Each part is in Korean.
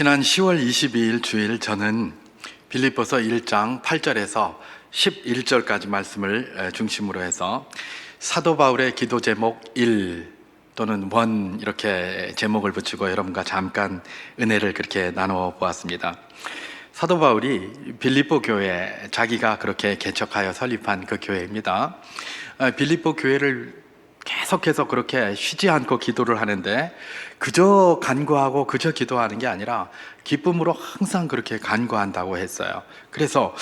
지난 10월 22일 주일 저는 빌립보서 1장 8절에서 11절까지 말씀을 중심으로 해서 사도 바울의 기도 제목 1 또는 1 이렇게 제목을 붙이고 여러분과 잠깐 은혜를 그렇게 나누어 보았습니다. 사도 바울이 빌립보 교회, 자기가 그렇게 개척하여 설립한 그 교회입니다. 빌립보 교회를 계속해서 그렇게 쉬지 않고 기도를 하는데 그저 간구하고 그저 기도하는 게 아니라 기쁨으로 항상 그렇게 간구한다고 했어요. 그래서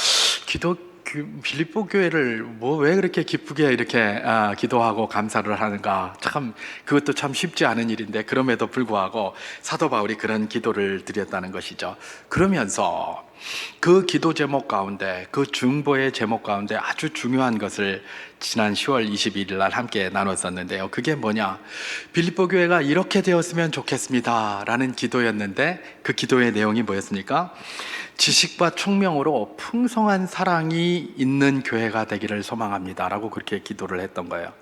빌립보 교회를 왜 그렇게 기쁘게 이렇게 기도하고 감사를 하는가, 참 그것도 참 쉽지 않은 일인데 그럼에도 불구하고 사도 바울이 그런 기도를 드렸다는 것이죠. 그러면서 그 기도 제목 가운데, 그 중보의 제목 가운데 아주 중요한 것을 지난 10월 22일 날 함께 나눴었는데요. 그게 뭐냐, 빌립보 교회가 이렇게 되었으면 좋겠습니다 라는 기도였는데 그 기도의 내용이 뭐였습니까? 지식과 총명으로 풍성한 사랑이 있는 교회가 되기를 소망합니다 라고 그렇게 기도를 했던 거예요.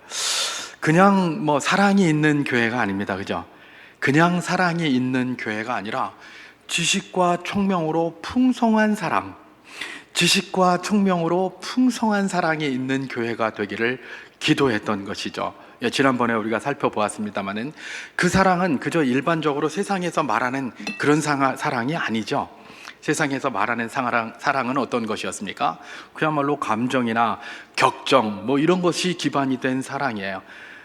그냥 사랑이 있는 교회가 아닙니다, 그죠? 그냥 사랑이 있는 교회가 아니라 지식과 총명으로 풍성한 사랑, 지식과 총명으로 풍성한 사랑이 있는 교회가 되기를 기도했던 것이죠. 지난번에 우리가 살펴보았습니다마는 그 사랑은 그저 일반적으로 세상에서 말하는 그런 사랑이 아니죠. 세상에서 말하는 사랑은 어떤 것이었습니까? 그야말로 감정이나 격정 이런 것이 기반이 된 사랑이에요.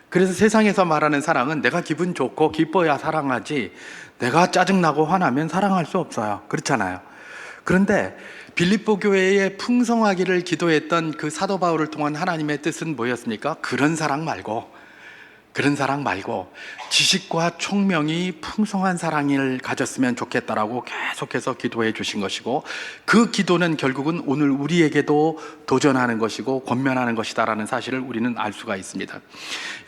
그래서 세상에서 말하는 사랑은 내가 기분 좋고 기뻐야 사랑하지, 내가 짜증나고 화나면 사랑할 수 없어요. 그렇잖아요. 그런데 빌립보 교회의 풍성하기를 기도했던 그 사도 바울을 통한 하나님의 뜻은 뭐였습니까? 그런 사랑 말고 지식과 총명이 풍성한 사랑을 가졌으면 좋겠다라고 계속해서 기도해 주신 것이고, 그 기도는 결국은 오늘 우리에게도 도전하는 것이고 권면하는 것이다라는 사실을 우리는 알 수가 있습니다.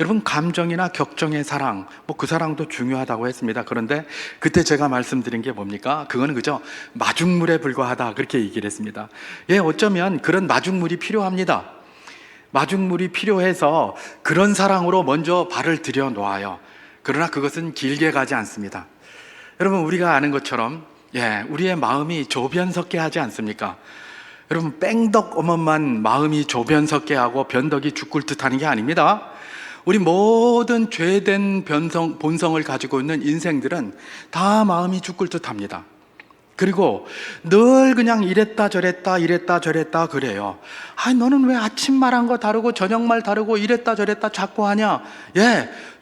여러분, 감정이나 격정의 사랑, 그 사랑도 중요하다고 했습니다. 그런데 그때 제가 말씀드린 게 뭡니까? 그거는 그저 마중물에 불과하다, 그렇게 얘기를 했습니다. 어쩌면 그런 마중물이 필요합니다. 마중물이 필요해서 그런 사랑으로 먼저 발을 들여 놓아요. 그러나 그것은 길게 가지 않습니다. 여러분, 우리가 아는 것처럼 우리의 마음이 조변석게 하지 않습니까? 여러분, 뺑덕 오면만 마음이 조변석게 하고 변덕이 죽을 듯 하는 게 아닙니다. 우리 모든 죄된 본성을 가지고 있는 인생들은 다 마음이 죽을 듯 합니다. 그리고 늘 그냥 이랬다 저랬다 그래요. 너는 왜 아침 말한 거 다르고 저녁 말 다르고 이랬다 저랬다 자꾸 하냐?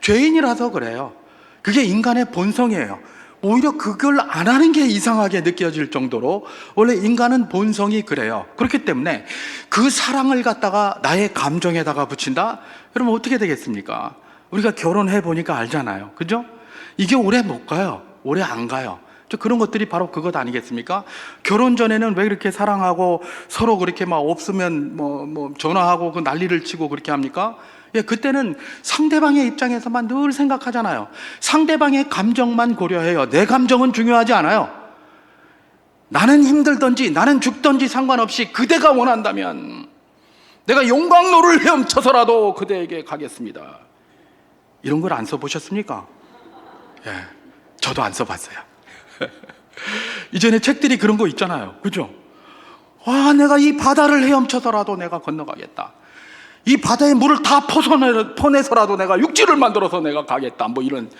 죄인이라서 그래요. 그게 인간의 본성이에요. 오히려 그걸 안 하는 게 이상하게 느껴질 정도로 원래 인간은 본성이 그래요. 그렇기 때문에 그 사랑을 갖다가 나의 감정에다가 붙인다? 여러분, 어떻게 되겠습니까? 우리가 결혼해 보니까 알잖아요. 그죠? 이게 오래 못 가요. 오래 안 가요. 그런 것들이 바로 그것 아니겠습니까? 결혼 전에는 왜 그렇게 사랑하고 서로 그렇게 없으면 전화하고 그 난리를 치고 그렇게 합니까? 그때는 상대방의 입장에서만 늘 생각하잖아요. 상대방의 감정만 고려해요. 내 감정은 중요하지 않아요. 나는 힘들든지 나는 죽든지 상관없이 그대가 원한다면 내가 용광로를 헤엄쳐서라도 그대에게 가겠습니다. 이런 걸 안 써보셨습니까? 저도 안 써봤어요. 이전에 책들이 그런 거 있잖아요. 그죠? 내가 이 바다를 헤엄쳐서라도 내가 건너가겠다. 이 바다의 물을 다 퍼내서라도 내가 육지를 만들어서 내가 가겠다. 이런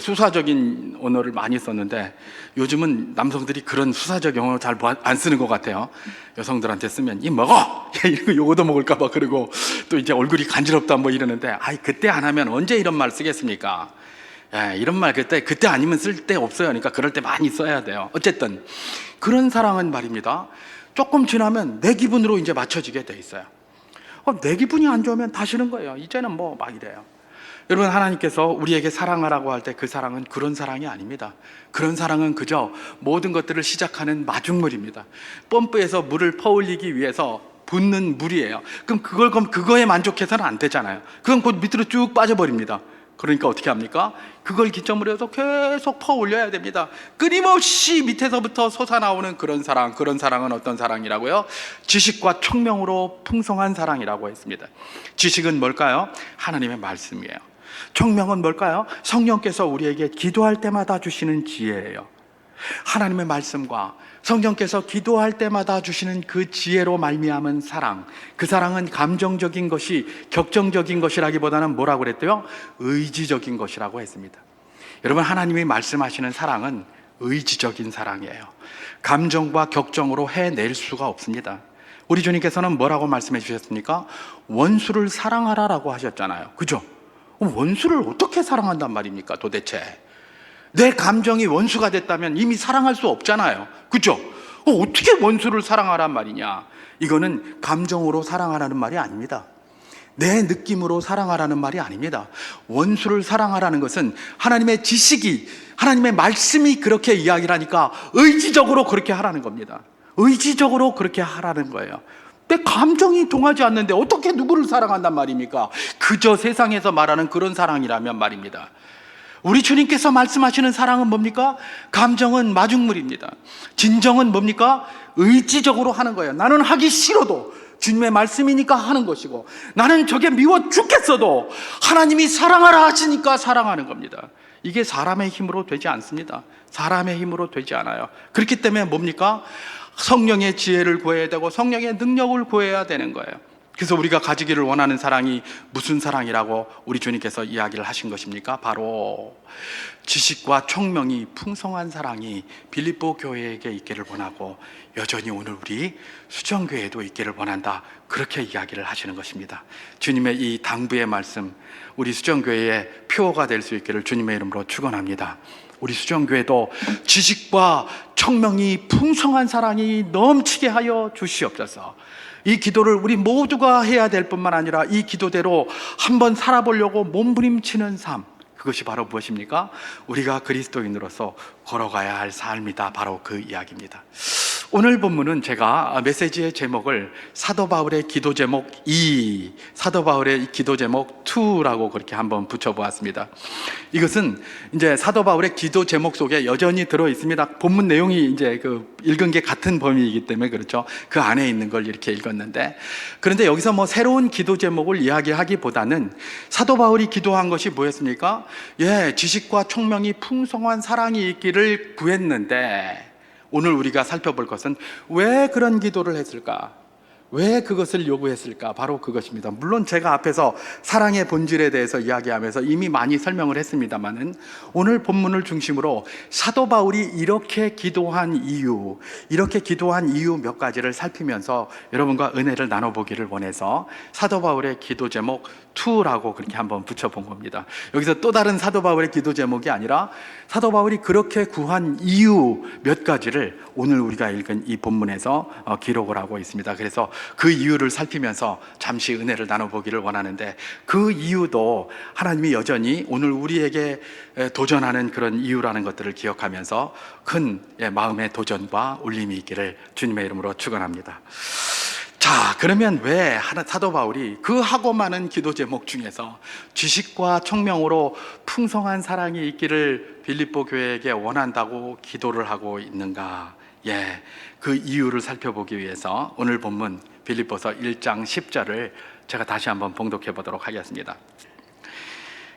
수사적인 언어를 많이 썼는데, 요즘은 남성들이 그런 수사적 용어 잘 안 쓰는 것 같아요. 여성들한테 쓰면 먹어! 요거도 먹을까봐. 그리고 또 이제 얼굴이 간지럽다 이러는데, 그때 안 하면 언제 이런 말 쓰겠습니까? 이런 말 그때 아니면 쓸 데 없어요. 그러니까 그럴 때 많이 써야 돼요. 어쨌든 그런 사랑은 말입니다, 조금 지나면 내 기분으로 이제 맞춰지게 돼 있어요. 내 기분이 안 좋으면 다 싫은 거예요. 이제는 막 이래요. 여러분, 하나님께서 우리에게 사랑하라고 할 때 그 사랑은 그런 사랑이 아닙니다. 그런 사랑은 그저 모든 것들을 시작하는 마중물입니다. 펌프에서 물을 퍼올리기 위해서 붓는 물이에요. 그럼 그거에 만족해서는 안 되잖아요. 그건 곧 밑으로 쭉 빠져버립니다. 그러니까 어떻게 합니까? 그걸 기점으로 해서 계속 퍼올려야 됩니다. 끊임없이 밑에서부터 솟아나오는 그런 사랑은 어떤 사랑이라고요? 지식과 총명으로 풍성한 사랑이라고 했습니다. 지식은 뭘까요? 하나님의 말씀이에요. 총명은 뭘까요? 성령께서 우리에게 기도할 때마다 주시는 지혜예요. 하나님의 말씀과 성령께서 기도할 때마다 주시는 그 지혜로 말미암은 사랑, 그 사랑은 감정적인 것이 격정적인 것이라기보다는 뭐라고 그랬대요? 의지적인 것이라고 했습니다. 여러분, 하나님이 말씀하시는 사랑은 의지적인 사랑이에요. 감정과 격정으로 해낼 수가 없습니다. 우리 주님께서는 뭐라고 말씀해 주셨습니까? 원수를 사랑하라라고 하셨잖아요. 그죠? 원수를 어떻게 사랑한단 말입니까 도대체? 내 감정이 원수가 됐다면 이미 사랑할 수 없잖아요. 그죠? 어떻게 원수를 사랑하란 말이냐? 이거는 감정으로 사랑하라는 말이 아닙니다. 내 느낌으로 사랑하라는 말이 아닙니다. 원수를 사랑하라는 것은 하나님의 지식이, 하나님의 말씀이 그렇게 이야기를 하니까 의지적으로 그렇게 하라는 겁니다. 의지적으로 그렇게 하라는 거예요. 내 감정이 동하지 않는데 어떻게 누구를 사랑한단 말입니까? 그저 세상에서 말하는 그런 사랑이라면 말입니다. 우리 주님께서 말씀하시는 사랑은 뭡니까? 감정은 마중물입니다. 진정은 뭡니까? 의지적으로 하는 거예요. 나는 하기 싫어도 주님의 말씀이니까 하는 것이고, 나는 저게 미워 죽겠어도 하나님이 사랑하라 하시니까 사랑하는 겁니다. 이게 사람의 힘으로 되지 않습니다. 사람의 힘으로 되지 않아요. 그렇기 때문에 뭡니까? 성령의 지혜를 구해야 되고 성령의 능력을 구해야 되는 거예요. 그래서 우리가 가지기를 원하는 사랑이 무슨 사랑이라고 우리 주님께서 이야기를 하신 것입니까? 바로 지식과 총명이 풍성한 사랑이 빌립보 교회에게 있기를 원하고 여전히 오늘 우리 수정교회에도 있기를 원한다, 그렇게 이야기를 하시는 것입니다. 주님의 이 당부의 말씀, 우리 수정교회의 표어가 될 수 있기를 주님의 이름으로 축원합니다. 우리 수정교회도 지식과 총명이 풍성한 사랑이 넘치게 하여 주시옵소서. 이 기도를 우리 모두가 해야 될 뿐만 아니라 이 기도대로 한번 살아보려고 몸부림치는 삶, 그것이 바로 무엇입니까? 우리가 그리스도인으로서 걸어가야 할 삶이다. 바로 그 이야기입니다. 오늘 본문은 제가 메시지의 제목을 사도 바울의 기도 제목 2, 사도 바울의 기도 제목 2라고 그렇게 한번 붙여보았습니다. 이것은 이제 사도 바울의 기도 제목 속에 여전히 들어 있습니다. 본문 내용이 이제 읽은 게 같은 범위이기 때문에 그렇죠. 그 안에 있는 걸 이렇게 읽었는데, 그런데 여기서 뭐 새로운 기도 제목을 이야기하기보다는 사도 바울이 기도한 것이 뭐였습니까? 지식과 총명이 풍성한 사랑이 있기를 구했는데, 오늘 우리가 살펴볼 것은 왜 그런 기도를 했을까? 왜 그것을 요구했을까? 바로 그것입니다. 물론 제가 앞에서 사랑의 본질에 대해서 이야기하면서 이미 많이 설명을 했습니다만은, 오늘 본문을 중심으로 사도 바울이 이렇게 기도한 이유 몇 가지를 살피면서 여러분과 은혜를 나눠보기를 원해서 사도 바울의 기도 제목 2라고 그렇게 한번 붙여본 겁니다. 여기서 또 다른 사도 바울의 기도 제목이 아니라 사도 바울이 그렇게 구한 이유 몇 가지를 오늘 우리가 읽은 이 본문에서 기록을 하고 있습니다. 그래서 그 이유를 살피면서 잠시 은혜를 나눠보기를 원하는데, 그 이유도 하나님이 여전히 오늘 우리에게 도전하는 그런 이유라는 것들을 기억하면서 큰 마음의 도전과 울림이 있기를 주님의 이름으로 축원합니다. 자, 그러면 왜 사도 바울이 그 하고 많은 기도 제목 중에서 지식과 총명으로 풍성한 사랑이 있기를 빌립보 교회에게 원한다고 기도를 하고 있는가? 그 이유를 살펴보기 위해서 오늘 본문 빌립보서 1장 10절을 제가 다시 한번 봉독해 보도록 하겠습니다.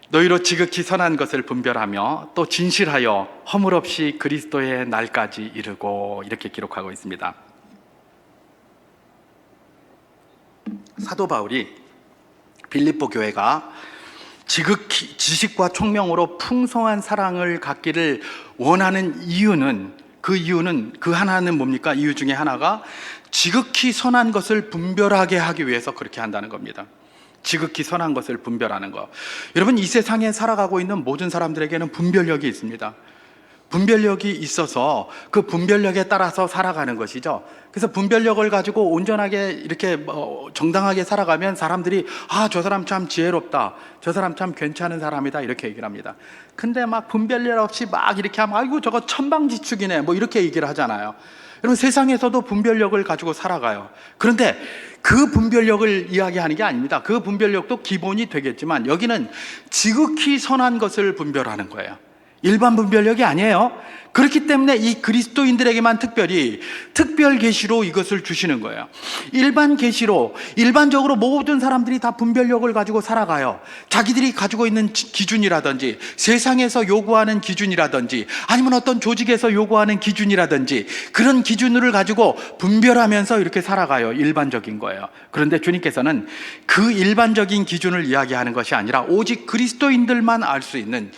너희로 지극히 선한 것을 분별하며 또 진실하여 허물 없이 그리스도의 날까지 이르고, 이렇게 기록하고 있습니다. 사도 바울이 빌립보 교회가 지극히 지식과 총명으로 풍성한 사랑을 갖기를 원하는 이유는, 그 하나는 뭡니까? 이유 중에 하나가 지극히 선한 것을 분별하게 하기 위해서 그렇게 한다는 겁니다. 지극히 선한 것을 분별하는 거. 여러분, 이 세상에 살아가고 있는 모든 사람들에게는 분별력이 있습니다. 분별력이 있어서 그 분별력에 따라서 살아가는 것이죠. 그래서 분별력을 가지고 온전하게 이렇게 정당하게 살아가면 사람들이 저 사람 참 지혜롭다, 저 사람 참 괜찮은 사람이다, 이렇게 얘기를 합니다. 근데 막 분별력 없이 막 이렇게 하면 아이고 저거 천방지축이네, 뭐 이렇게 얘기를 하잖아요. 여러분, 세상에서도 분별력을 가지고 살아가요. 그런데 그 분별력을 이야기하는 게 아닙니다. 그 분별력도 기본이 되겠지만 여기는 지극히 선한 것을 분별하는 거예요. 일반 분별력이 아니에요. 그렇기 때문에 이 그리스도인들에게만 특별히 특별 계시로 이것을 주시는 거예요. 일반 계시로 일반적으로 모든 사람들이 다 분별력을 가지고 살아가요. 자기들이 가지고 있는 기준이라든지 세상에서 요구하는 기준이라든지 아니면 어떤 조직에서 요구하는 기준이라든지 그런 기준을 가지고 분별하면서 이렇게 살아가요. 일반적인 거예요. 그런데 주님께서는 그 일반적인 기준을 이야기하는 것이 아니라 오직 그리스도인들만 알 수 있는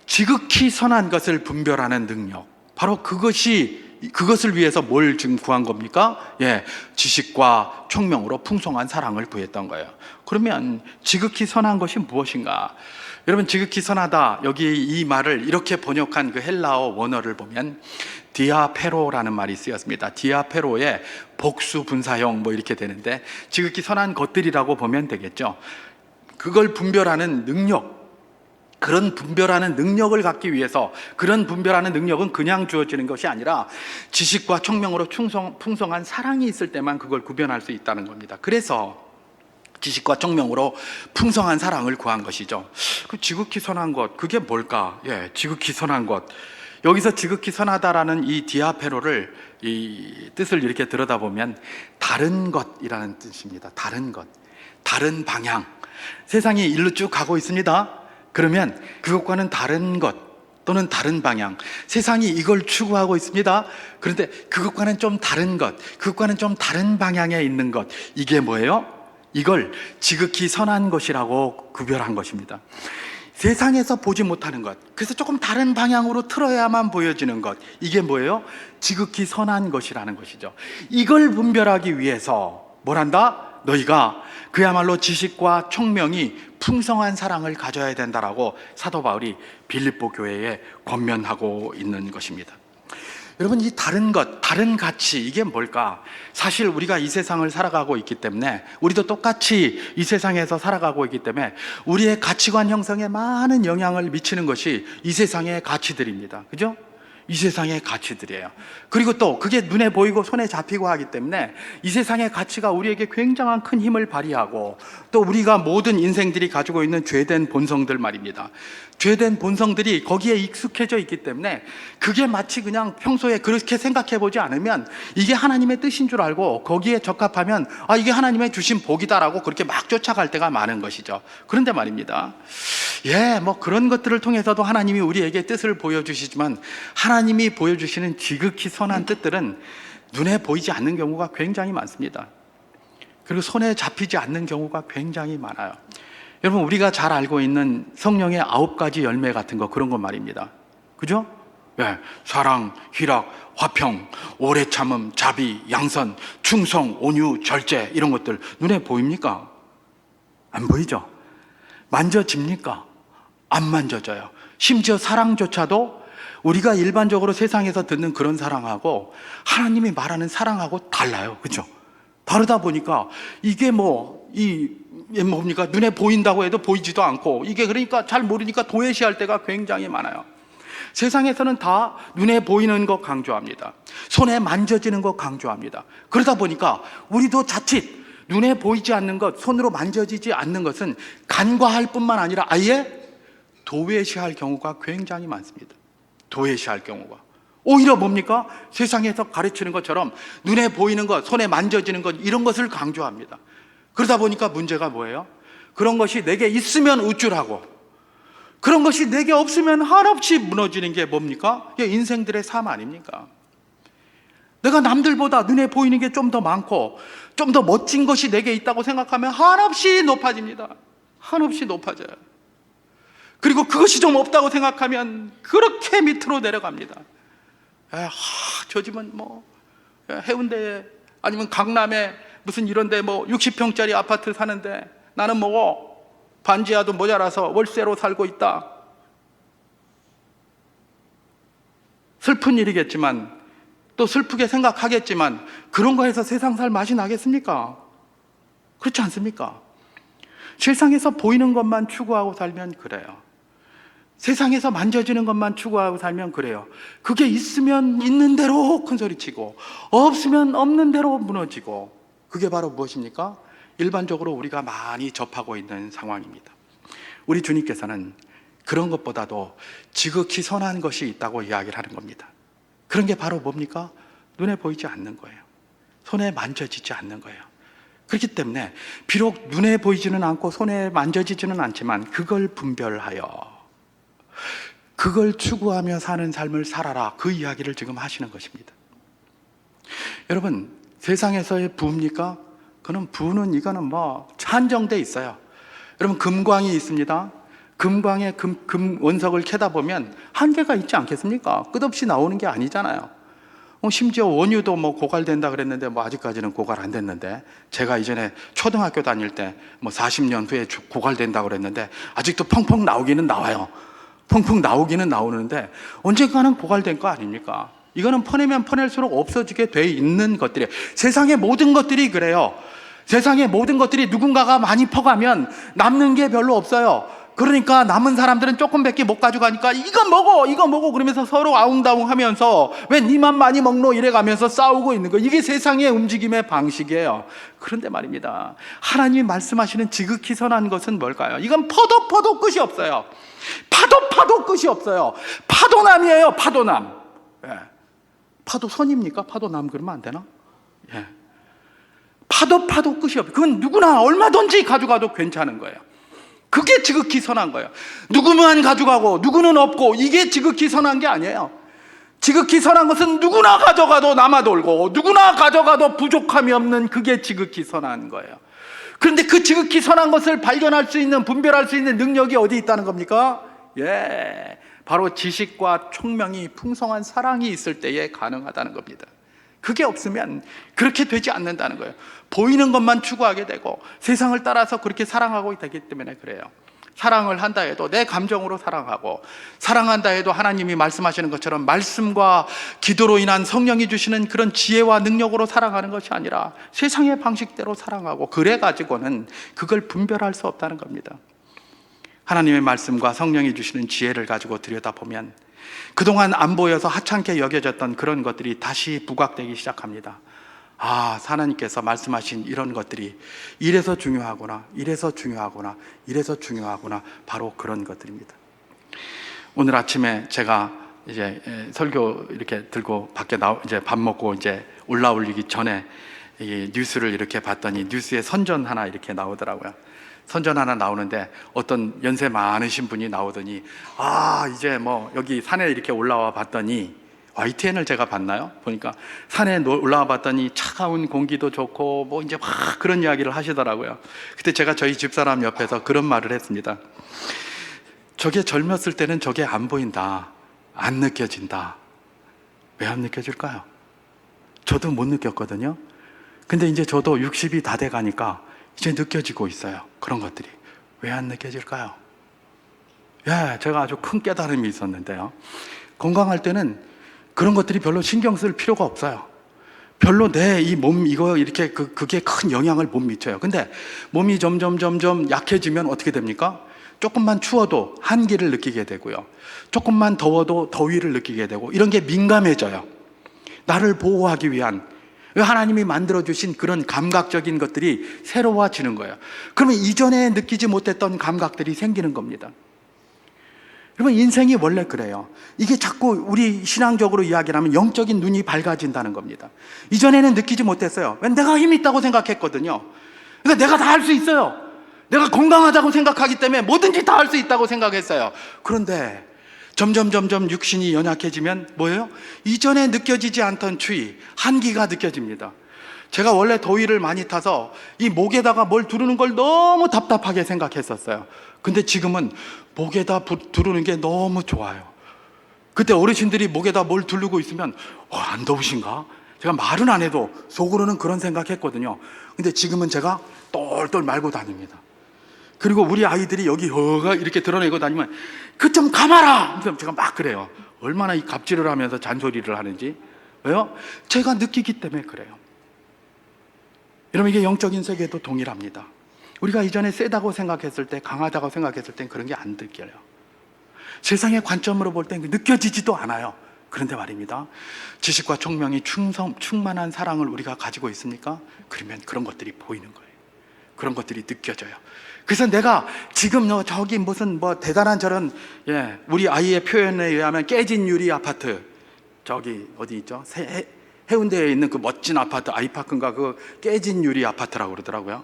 지극히 선한 것을 분별하는 능력, 바로 그것을 위해서 뭘 지금 구한 겁니까? 지식과 총명으로 풍성한 사랑을 구했던 거예요. 그러면 지극히 선한 것이 무엇인가? 여러분, 지극히 선하다, 여기 이 말을 이렇게 번역한 그 헬라어 원어를 보면 디아페로라는 말이 쓰였습니다. 디아페로의 복수 분사형 이렇게 되는데 지극히 선한 것들이라고 보면 되겠죠. 그걸 분별하는 능력, 그런 분별하는 능력을 갖기 위해서, 그런 분별하는 능력은 그냥 주어지는 것이 아니라 지식과 총명으로 풍성한 사랑이 있을 때만 그걸 구별할 수 있다는 겁니다. 그래서 지식과 총명으로 풍성한 사랑을 구한 것이죠. 그 지극히 선한 것, 그게 뭘까? 지극히 선한 것. 여기서 지극히 선하다라는 이 디아페로를, 이 뜻을 이렇게 들여다보면 다른 것이라는 뜻입니다. 다른 것, 다른 방향. 세상이 일로 쭉 가고 있습니다. 그러면 그것과는 다른 것 또는 다른 방향, 세상이 이걸 추구하고 있습니다. 그런데 그것과는 좀 다른 것, 그것과는 좀 다른 방향에 있는 것, 이게 뭐예요? 이걸 지극히 선한 것이라고 구별한 것입니다. 세상에서 보지 못하는 것, 그래서 조금 다른 방향으로 틀어야만 보여지는 것, 이게 뭐예요? 지극히 선한 것이라는 것이죠. 이걸 분별하기 위해서 뭘 한다? 너희가 그야말로 지식과 총명이 풍성한 사랑을 가져야 된다라고 사도 바울이 빌립보 교회에 권면하고 있는 것입니다. 여러분, 이 다른 것, 다른 가치, 이게 뭘까? 사실 우리가 이 세상을 살아가고 있기 때문에, 우리도 똑같이 이 세상에서 살아가고 있기 때문에 우리의 가치관 형성에 많은 영향을 미치는 것이 이 세상의 가치들입니다. 그죠? 이 세상의 가치들이에요. 그리고 또 그게 눈에 보이고 손에 잡히고 하기 때문에 이 세상의 가치가 우리에게 굉장한 큰 힘을 발휘하고, 또 우리가 모든 인생들이 가지고 있는 죄된 본성들 말입니다. 죄된 본성들이 거기에 익숙해져 있기 때문에 그게 마치 그냥 평소에 그렇게 생각해 보지 않으면 이게 하나님의 뜻인 줄 알고 거기에 적합하면 이게 하나님의 주신 복이다라고 그렇게 막 쫓아갈 때가 많은 것이죠. 그런데 말입니다, 그런 것들을 통해서도 하나님이 우리에게 뜻을 보여주시지만 하나님이 보여주시는 지극히 선한 뜻들은 눈에 보이지 않는 경우가 굉장히 많습니다. 그리고 손에 잡히지 않는 경우가 굉장히 많아요. 여러분, 우리가 잘 알고 있는 성령의 9가지 열매 같은 거, 그런 거 말입니다. 그죠? 사랑, 희락, 화평, 오래 참음, 자비, 양선, 충성, 온유, 절제, 이런 것들 눈에 보입니까? 안 보이죠? 만져집니까? 안 만져져요. 심지어 사랑조차도 우리가 일반적으로 세상에서 듣는 그런 사랑하고 하나님이 말하는 사랑하고 달라요. 그죠? 다르다 보니까 이게 뭡니까? 눈에 보인다고 해도 보이지도 않고, 이게 그러니까 잘 모르니까 도외시할 때가 굉장히 많아요. 세상에서는 다 눈에 보이는 것 강조합니다. 손에 만져지는 것 강조합니다. 그러다 보니까 우리도 자칫 눈에 보이지 않는 것, 손으로 만져지지 않는 것은 간과할 뿐만 아니라 아예 도외시할 경우가 굉장히 많습니다. 도외시할 경우가. 오히려 뭡니까? 세상에서 가르치는 것처럼 눈에 보이는 것, 손에 만져지는 것, 이런 것을 강조합니다. 그러다 보니까 문제가 뭐예요? 그런 것이 내게 있으면 우쭐하고, 그런 것이 내게 없으면 한없이 무너지는 게 뭡니까? 이게 인생들의 삶 아닙니까? 내가 남들보다 눈에 보이는 게 좀 더 많고 좀 더 멋진 것이 내게 있다고 생각하면 한없이 높아집니다. 한없이 높아져요. 그리고 그것이 좀 없다고 생각하면 그렇게 밑으로 내려갑니다. 저 집은 해운대에 아니면 강남에 무슨 이런데 60평짜리 아파트 사는데 나는 반지하도 모자라서 월세로 살고 있다. 슬픈 일이겠지만, 또 슬프게 생각하겠지만, 그런 거에서 세상 살 맛이 나겠습니까? 그렇지 않습니까? 세상에서 보이는 것만 추구하고 살면 그래요. 세상에서 만져지는 것만 추구하고 살면 그래요. 그게 있으면 있는 대로 큰소리치고 없으면 없는 대로 무너지고, 그게 바로 무엇입니까? 일반적으로 우리가 많이 접하고 있는 상황입니다. 우리 주님께서는 그런 것보다도 지극히 선한 것이 있다고 이야기를 하는 겁니다. 그런 게 바로 뭡니까? 눈에 보이지 않는 거예요. 손에 만져지지 않는 거예요. 그렇기 때문에 비록 눈에 보이지는 않고 손에 만져지지는 않지만 그걸 분별하여 그걸 추구하며 사는 삶을 살아라, 그 이야기를 지금 하시는 것입니다. 여러분, 세상에서의 부입니까? 그는 부는 이거는 뭐 한정돼 있어요. 여러분, 금광이 있습니다. 금광에 금 원석을 캐다 보면 한계가 있지 않겠습니까? 끝없이 나오는 게 아니잖아요. 심지어 원유도 뭐 고갈된다 그랬는데 뭐 아직까지는 고갈 안 됐는데, 제가 이전에 초등학교 다닐 때 뭐 40년 후에 고갈된다 그랬는데 아직도 펑펑 나오기는 나와요. 펑펑 나오기는 나오는데 언젠가는 고갈된 거 아닙니까? 이거는 퍼내면 퍼낼수록 없어지게 돼 있는 것들이에요. 세상의 모든 것들이 그래요. 세상의 모든 것들이 누군가가 많이 퍼가면 남는 게 별로 없어요. 그러니까 남은 사람들은 조금밖에 못 가져가니까 이거 먹어 그러면서 서로 아웅다웅 하면서 왜 니만 많이 먹노 이래가면서 싸우고 있는 거예요. 이게 세상의 움직임의 방식이에요. 그런데 말입니다, 하나님이 말씀하시는 지극히 선한 것은 뭘까요? 이건 퍼도 끝이 없어요. 파도 끝이 없어요. 파도남이에요. 파도남. 예. 파도 선입니까? 파도남 그러면 안 되나? 예. 파도 끝이 없어요. 그건 누구나 얼마든지 가져가도 괜찮은 거예요. 그게 지극히 선한 거예요. 누구만 가져가고 누구는 없고, 이게 지극히 선한 게 아니에요. 지극히 선한 것은 누구나 가져가도 남아돌고 누구나 가져가도 부족함이 없는, 그게 지극히 선한 거예요. 그런데 그 지극히 선한 것을 발견할 수 있는, 분별할 수 있는 능력이 어디 있다는 겁니까? 예, 바로 지식과 총명이 풍성한 사랑이 있을 때에 가능하다는 겁니다. 그게 없으면 그렇게 되지 않는다는 거예요. 보이는 것만 추구하게 되고 세상을 따라서 그렇게 사랑하고 되기 때문에 그래요. 사랑을 한다 해도 내 감정으로 사랑하고, 사랑한다 해도 하나님이 말씀하시는 것처럼 말씀과 기도로 인한 성령이 주시는 그런 지혜와 능력으로 사랑하는 것이 아니라 세상의 방식대로 사랑하고, 그래 가지고는 그걸 분별할 수 없다는 겁니다. 하나님의 말씀과 성령이 주시는 지혜를 가지고 들여다보면 그동안 안 보여서 하찮게 여겨졌던 그런 것들이 다시 부각되기 시작합니다. 아, 하나님께서 말씀하신 이런 것들이 이래서 중요하구나, 이래서 중요하구나, 이래서 중요하구나, 바로 그런 것들입니다. 오늘 아침에 제가 이제 설교 이렇게 들고 밖에 이제 밥 먹고 이제 올라오기 전에 이 뉴스를 이렇게 봤더니 뉴스에 선전 하나 이렇게 나오더라고요. 선전 하나 나오는데 어떤 연세 많으신 분이 나오더니, 이제 뭐 여기 산에 이렇게 올라와 봤더니, YTN을 제가 봤나요? 보니까 산에 올라와 봤더니 차가운 공기도 좋고 뭐 이제 막 그런 이야기를 하시더라고요. 그때 제가 저희 집사람 옆에서 그런 말을 했습니다. 저게 젊었을 때는 저게 안 보인다, 안 느껴진다. 왜 안 느껴질까요? 저도 못 느꼈거든요. 근데 이제 저도 60이 다 돼 가니까 이제 느껴지고 있어요. 그런 것들이 왜 안 느껴질까요? 예, 제가 아주 큰 깨달음이 있었는데요. 건강할 때는 그런 것들이 별로 신경 쓸 필요가 없어요. 별로 내 이 몸 이거 이렇게 그게 큰 영향을 못 미쳐요. 근데 몸이 점점 약해지면 어떻게 됩니까? 조금만 추워도 한기를 느끼게 되고요. 조금만 더워도 더위를 느끼게 되고, 이런 게 민감해져요. 나를 보호하기 위한 하나님이 만들어주신 그런 감각적인 것들이 새로워지는 거예요. 그러면 이전에 느끼지 못했던 감각들이 생기는 겁니다. 여러분, 인생이 원래 그래요. 이게 자꾸 우리 신앙적으로 이야기를 하면 영적인 눈이 밝아진다는 겁니다. 이전에는 느끼지 못했어요. 왜? 내가 힘이 있다고 생각했거든요. 그러니까 내가 다 할 수 있어요. 내가 건강하다고 생각하기 때문에 뭐든지 다 할 수 있다고 생각했어요. 그런데 점점 육신이 연약해지면 뭐예요? 이전에 느껴지지 않던 추위, 한기가 느껴집니다. 제가 원래 더위를 많이 타서 이 목에다가 뭘 두르는 걸 너무 답답하게 생각했었어요. 근데 지금은 목에다 두르는 게 너무 좋아요. 그때 어르신들이 목에다 뭘 두르고 있으면 안 더우신가? 제가 말은 안 해도 속으로는 그런 생각했거든요. 근데 지금은 제가 똘똘 말고 다닙니다. 그리고 우리 아이들이 여기 허가 이렇게 드러내고 다니면 그 좀 감아라! 제가 막 그래요. 얼마나 이 갑질을 하면서 잔소리를 하는지. 왜요? 제가 느끼기 때문에 그래요. 여러분, 이게 영적인 세계도 동일합니다. 우리가 이전에 세다고 생각했을 때, 강하다고 생각했을 땐 그런 게 안 느껴요. 세상의 관점으로 볼 땐 느껴지지도 않아요. 그런데 말입니다, 지식과 총명이 충만한 사랑을 우리가 가지고 있습니까? 그러면 그런 것들이 보이는 거예요. 그런 것들이 느껴져요. 그래서 내가 지금 저기 무슨 뭐 대단한 저런, 우리 아이의 표현에 의하면 깨진 유리 아파트, 저기 어디 있죠? 해운대에 있는 그 멋진 아파트, 아이파크인가, 그 깨진 유리 아파트라고 그러더라고요.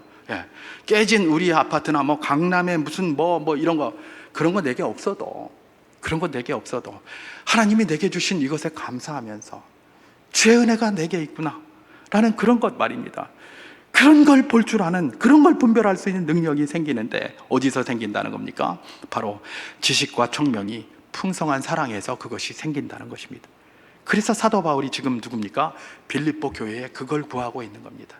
깨진 우리 아파트나 뭐 강남에 무슨 뭐 이런 거, 그런 거 내게 없어도, 그런 거 내게 없어도 하나님이 내게 주신 이것에 감사하면서 주의 은혜가 내게 있구나 라는 그런 것 말입니다. 그런 걸 볼 줄 아는, 그런 걸 분별할 수 있는 능력이 생기는데 어디서 생긴다는 겁니까? 바로 지식과 총명이 풍성한 사랑에서 그것이 생긴다는 것입니다. 그래서 사도 바울이 지금 누굽니까? 빌립보 교회에 그걸 구하고 있는 겁니다.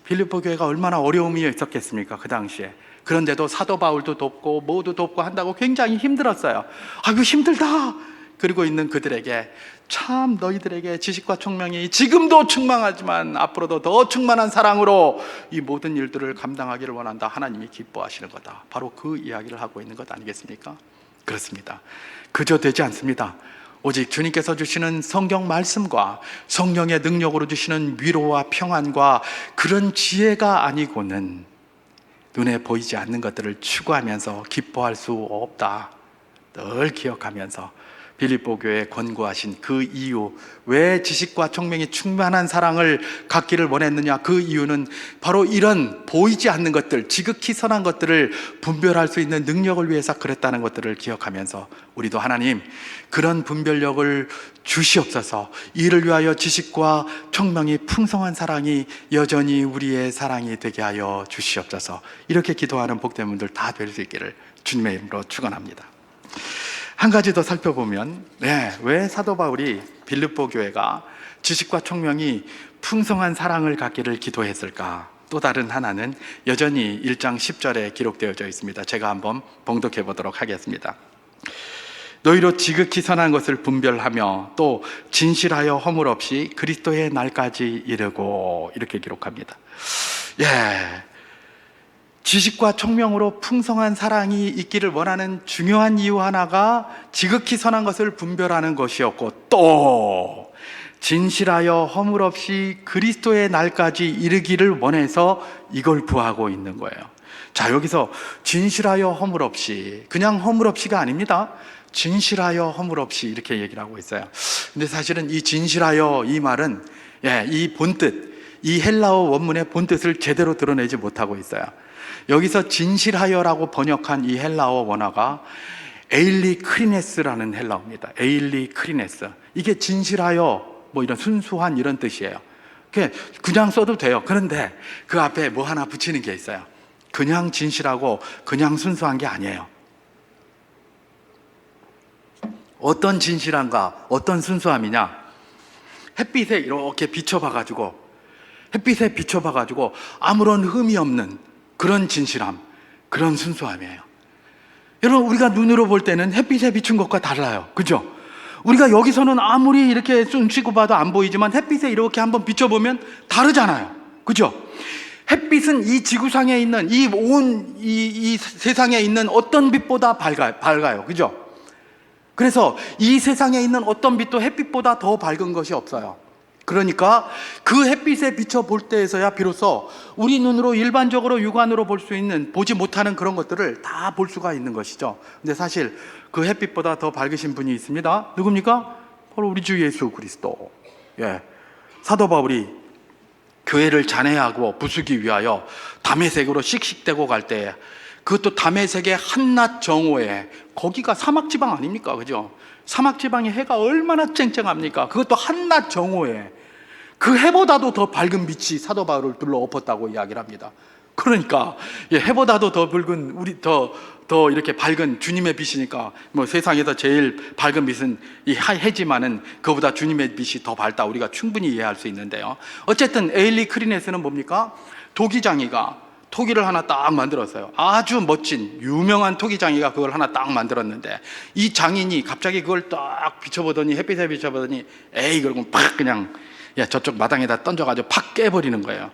빌립보 교회가 얼마나 어려움이 있었겠습니까? 그 당시에. 그런데도 사도 바울도 돕고 모두 돕고 한다고 굉장히 힘들었어요. 아이고 힘들다 그러고 있는 그들에게 참 너희들에게 지식과 총명이 지금도 충만하지만 앞으로도 더 충만한 사랑으로 이 모든 일들을 감당하기를 원한다. 하나님이 기뻐하시는 거다. 바로 그 이야기를 하고 있는 것 아니겠습니까? 그렇습니다. 그저 되지 않습니다. 오직 주님께서 주시는 성경 말씀과 성령의 능력으로 주시는 위로와 평안과 그런 지혜가 아니고는 눈에 보이지 않는 것들을 추구하면서 기뻐할 수 없다. 늘 기억하면서 빌립보 교회에 권고하신 그 이유, 왜 지식과 총명이 충만한 사랑을 갖기를 원했느냐, 그 이유는 바로 이런 보이지 않는 것들, 지극히 선한 것들을 분별할 수 있는 능력을 위해서 그랬다는 것들을 기억하면서 우리도 하나님 그런 분별력을 주시옵소서. 이를 위하여 지식과 총명이 풍성한 사랑이 여전히 우리의 사랑이 되게 하여 주시옵소서. 이렇게 기도하는 복된 분들 다 될 수 있기를 주님의 이름으로 축원합니다. 한 가지 더 살펴보면, 왜 사도 바울이 빌립보 교회가 지식과 총명이 풍성한 사랑을 갖기를 기도했을까? 또 다른 하나는 여전히 1장 10절에 기록되어져 있습니다. 제가 한번 봉독해 보도록 하겠습니다. 너희로 지극히 선한 것을 분별하며 또 진실하여 허물 없이 그리스도의 날까지 이르고, 이렇게 기록합니다. 지식과 총명으로 풍성한 사랑이 있기를 원하는 중요한 이유 하나가 지극히 선한 것을 분별하는 것이었고, 또 진실하여 허물 없이 그리스도의 날까지 이르기를 원해서 이걸 구하고 있는 거예요. 자, 여기서 진실하여 허물 없이, 그냥 허물 없이가 아닙니다. 진실하여 허물 없이 이렇게 얘기를 하고 있어요. 근데 사실은 이 진실하여 이 말은 이 본뜻, 이 헬라어 원문의 본뜻을 제대로 드러내지 못하고 있어요. 여기서 진실하여라고 번역한 이 헬라어 원어가 에일리 크리네스라는 헬라어입니다. 에일리 크리네스. 이게 진실하여 뭐 이런 순수한 이런 뜻이에요. 그냥 써도 돼요. 그런데 그 앞에 뭐 하나 붙이는 게 있어요. 그냥 진실하고 그냥 순수한 게 아니에요. 어떤 진실함과 어떤 순수함이냐? 햇빛에 이렇게 비춰봐가지고 아무런 흠이 없는 그런 진실함, 그런 순수함이에요. 여러분, 우리가 눈으로 볼 때는 햇빛에 비춘 것과 달라요. 그죠? 우리가 여기서는 아무리 이렇게 숨쉬고 봐도 안 보이지만 햇빛에 이렇게 한번 비춰보면 다르잖아요. 그죠? 햇빛은 이 지구상에 있는 이 세상에 있는 어떤 빛보다 밝아요. 그죠? 그래서 이 세상에 있는 어떤 빛도 햇빛보다 더 밝은 것이 없어요. 그러니까 그 햇빛에 비춰 볼 때에서야 비로소 우리 눈으로 일반적으로 육안으로 볼 수 있는, 보지 못하는 그런 것들을 다 볼 수가 있는 것이죠. 근데 사실 그 햇빛보다 더 밝으신 분이 있습니다. 누굽니까? 바로 우리 주 예수 그리스도. 사도 바울이 교회를 잔해하고 부수기 위하여 다메섹으로 씩씩대고 갈 때, 그것도 다메섹의 한낮 정오에, 거기가 사막지방 아닙니까? 그죠? 사막지방의 해가 얼마나 쨍쨍합니까? 그것도 한낮 정오에 그 해보다도 더 밝은 빛이 사도 바울을 둘러엎었다고 이야기를 합니다. 그러니까 해보다도 더 붉은, 더 이렇게 밝은 주님의 빛이니까 뭐 세상에서 제일 밝은 빛은 이 해지만은 그보다 주님의 빛이 더 밝다, 우리가 충분히 이해할 수 있는데요. 어쨌든 에일리 크리네스는 뭡니까? 토기장이가 토기를 하나 딱 만들었어요. 아주 멋진 유명한 토기장이가 그걸 하나 딱 만들었는데, 이 장인이 갑자기 그걸 딱 비춰보더니, 햇빛에 비춰보더니 에이 그러고 팍 그냥 저쪽 마당에다 던져가지고 팍 깨버리는 거예요.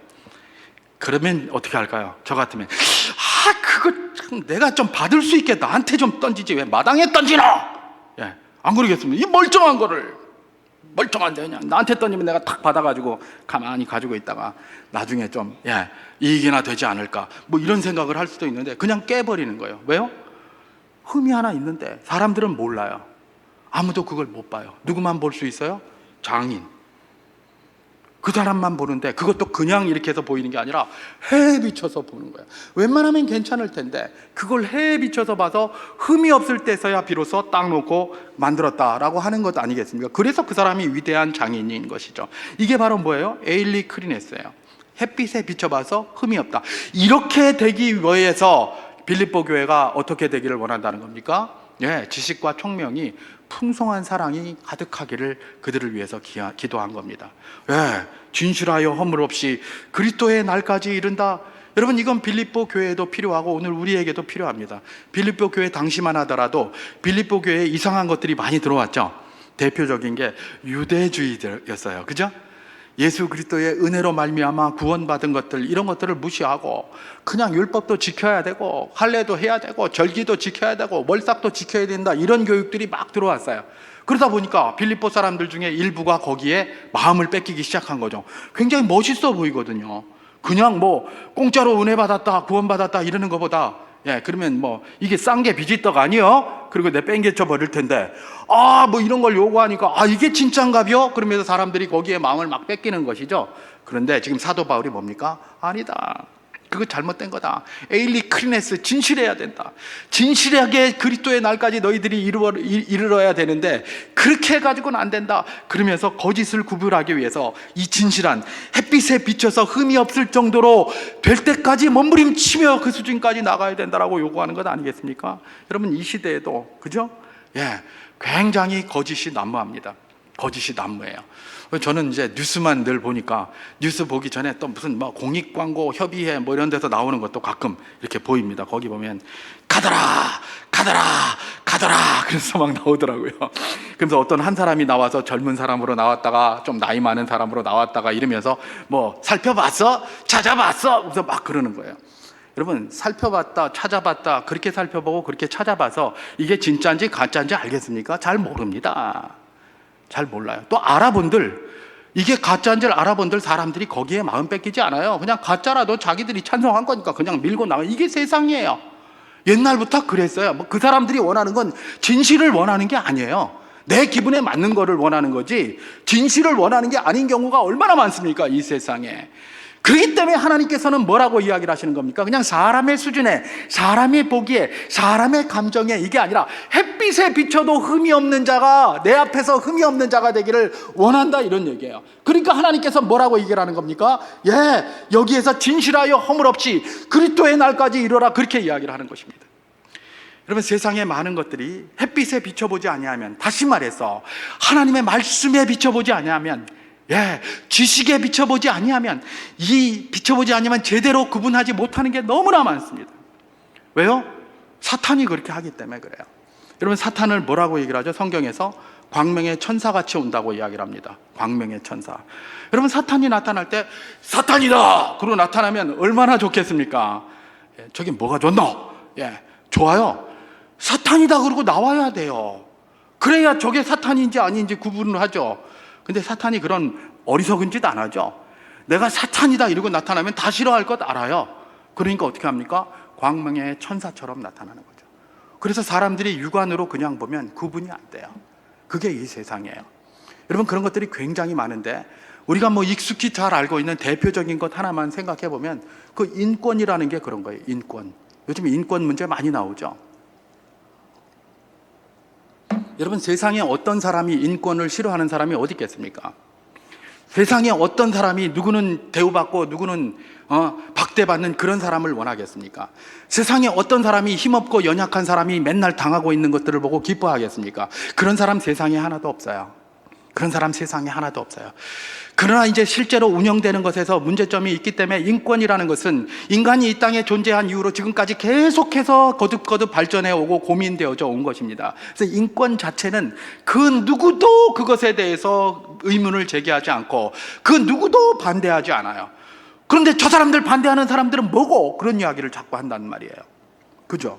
그러면 어떻게 할까요? 저 같으면 그거 참 내가 좀 받을 수 있게 나한테 좀 던지지 왜 마당에 던지나? 안 그러겠습니다. 이 멀쩡한 거를. 멀쩡한데 그냥 나한테 던지면 내가 탁 받아가지고 가만히 가지고 있다가 나중에 좀 이익이나 되지 않을까 뭐 이런 생각을 할 수도 있는데 그냥 깨버리는 거예요. 왜요? 흠이 하나 있는데 사람들은 몰라요. 아무도 그걸 못 봐요. 누구만 볼 수 있어요? 장인. 그 사람만 보는데 그것도 그냥 이렇게 해서 보이는 게 아니라 해에 비춰서 보는 거예요. 웬만하면 괜찮을 텐데 그걸 해에 비춰서 봐서 흠이 없을 때서야 비로소 딱 놓고 만들었다라고 하는 것 아니겠습니까? 그래서 그 사람이 위대한 장인인 것이죠. 이게 바로 뭐예요? 에일리 크리네스예요. 햇빛에 비춰봐서 흠이 없다. 이렇게 되기 위해서 빌립보 교회가 어떻게 되기를 원한다는 겁니까? 지식과 총명이 풍성한 사랑이 가득하기를 그들을 위해서 기도한 겁니다. 진실하여 허물 없이 그리스도의 날까지 이른다. 여러분, 이건 빌립보 교회에도 필요하고 오늘 우리에게도 필요합니다. 빌립보 교회 당시만 하더라도 빌립보 교회에 이상한 것들이 많이 들어왔죠. 대표적인 게 유대주의였어요. 그죠? 예수 그리스도의 은혜로 말미암아 구원받은 것들, 이런 것들을 무시하고 그냥 율법도 지켜야 되고 할례도 해야 되고 절기도 지켜야 되고 월삭도 지켜야 된다, 이런 교육들이 막 들어왔어요. 그러다 보니까 빌립보 사람들 중에 일부가 거기에 마음을 뺏기기 시작한 거죠. 굉장히 멋있어 보이거든요. 그냥 뭐 공짜로 은혜 받았다, 구원 받았다 이러는 것보다 그러면 뭐 이게 싼 게 비지떡 아니요? 그리고 내 뺑겨쳐 버릴 텐데 뭐 이런 걸 요구하니까 이게 진짠가벼? 그러면서 사람들이 거기에 마음을 막 뺏기는 것이죠. 그런데 지금 사도 바울이 뭡니까? 아니다, 그거 잘못된 거다. 에일리 크리네스, 진실해야 된다. 진실하게 그리스도의 날까지 너희들이 이르러야 되는데 그렇게 해가지고는 안 된다. 그러면서 거짓을 구별하기 위해서 이 진실한 햇빛에 비춰서 흠이 없을 정도로 될 때까지 몸부림치며 그 수준까지 나가야 된다라고 요구하는 것 아니겠습니까? 여러분, 이 시대에도 그죠? 굉장히 거짓이 난무합니다. 거짓이 난무해요. 저는 이제 뉴스만 늘 보니까 뉴스 보기 전에 또 무슨 뭐 공익 광고 협의회 뭐 이런 데서 나오는 것도 가끔 이렇게 보입니다. 거기 보면 가더라 가더라 가더라 그래서 막 나오더라고요. 그래서 어떤 한 사람이 나와서 젊은 사람으로 나왔다가 좀 나이 많은 사람으로 나왔다가 이러면서 뭐 살펴봤어? 찾아봤어? 그래서 막 그러는 거예요. 여러분, 살펴봤다 찾아봤다 그렇게 살펴보고 그렇게 찾아봐서 이게 진짜인지 가짜인지 알겠습니까? 잘 모릅니다. 잘 몰라요. 또 알아본들, 이게 가짜인 줄 알아본들 사람들이 거기에 마음 뺏기지 않아요. 그냥 가짜라도 자기들이 찬성한 거니까 그냥 밀고 나가요. 이게 세상이에요. 옛날부터 그랬어요. 뭐 그 사람들이 원하는 건 진실을 원하는 게 아니에요. 내 기분에 맞는 거를 원하는 거지 진실을 원하는 게 아닌 경우가 얼마나 많습니까, 이 세상에. 그렇기 때문에 하나님께서는 뭐라고 이야기를 하시는 겁니까? 그냥 사람의 수준에, 사람의 보기에, 사람의 감정에, 이게 아니라 햇빛에 비춰도 흠이 없는 자가, 내 앞에서 흠이 없는 자가 되기를 원한다, 이런 얘기예요. 그러니까 하나님께서 뭐라고 얘기를 하는 겁니까? 여기에서 진실하여 허물 없이 그리스도의 날까지 이르라, 그렇게 이야기를 하는 것입니다. 여러분, 세상의 많은 것들이 햇빛에 비춰보지 아니하면, 다시 말해서 하나님의 말씀에 비춰보지 아니하면, 지식에 비춰보지 아니하면, 비춰보지 아니하면 제대로 구분하지 못하는 게 너무나 많습니다. 왜요? 사탄이 그렇게 하기 때문에 그래요. 여러분, 사탄을 뭐라고 얘기를 하죠? 성경에서 광명의 천사같이 온다고 이야기를 합니다. 광명의 천사. 여러분, 사탄이 나타날 때 사탄이다! 그러고 나타나면 얼마나 좋겠습니까? 저기 뭐가 좋노? 좋아요. 사탄이다 그러고 나와야 돼요. 그래야 저게 사탄인지 아닌지 구분을 하죠. 근데 사탄이 그런 어리석은 짓 안 하죠. 내가 사탄이다 이러고 나타나면 다 싫어할 것 알아요. 그러니까 어떻게 합니까? 광명의 천사처럼 나타나는 거죠. 그래서 사람들이 육안으로 그냥 보면 구분이 안 돼요. 그게 이 세상이에요. 여러분, 그런 것들이 굉장히 많은데 우리가 뭐 익숙히 잘 알고 있는 대표적인 것 하나만 생각해 보면 그 인권이라는 게 그런 거예요. 인권. 요즘 인권 문제 많이 나오죠. 여러분, 세상에 어떤 사람이 인권을 싫어하는 사람이 어디 있겠습니까? 세상에 어떤 사람이 누구는 대우받고 누구는 박대받는 그런 사람을 원하겠습니까? 세상에 어떤 사람이 힘없고 연약한 사람이 맨날 당하고 있는 것들을 보고 기뻐하겠습니까? 그런 사람 세상에 하나도 없어요. 그런 사람 세상에 하나도 없어요. 그러나 이제 실제로 운영되는 것에서 문제점이 있기 때문에 인권이라는 것은 인간이 이 땅에 존재한 이후로 지금까지 계속해서 거듭거듭 발전해 오고 고민되어져 온 것입니다. 그래서 인권 자체는 그 누구도 그것에 대해서 의문을 제기하지 않고 그 누구도 반대하지 않아요. 그런데 저 사람들 반대하는 사람들은 뭐고? 그런 이야기를 자꾸 한단 말이에요. 그죠?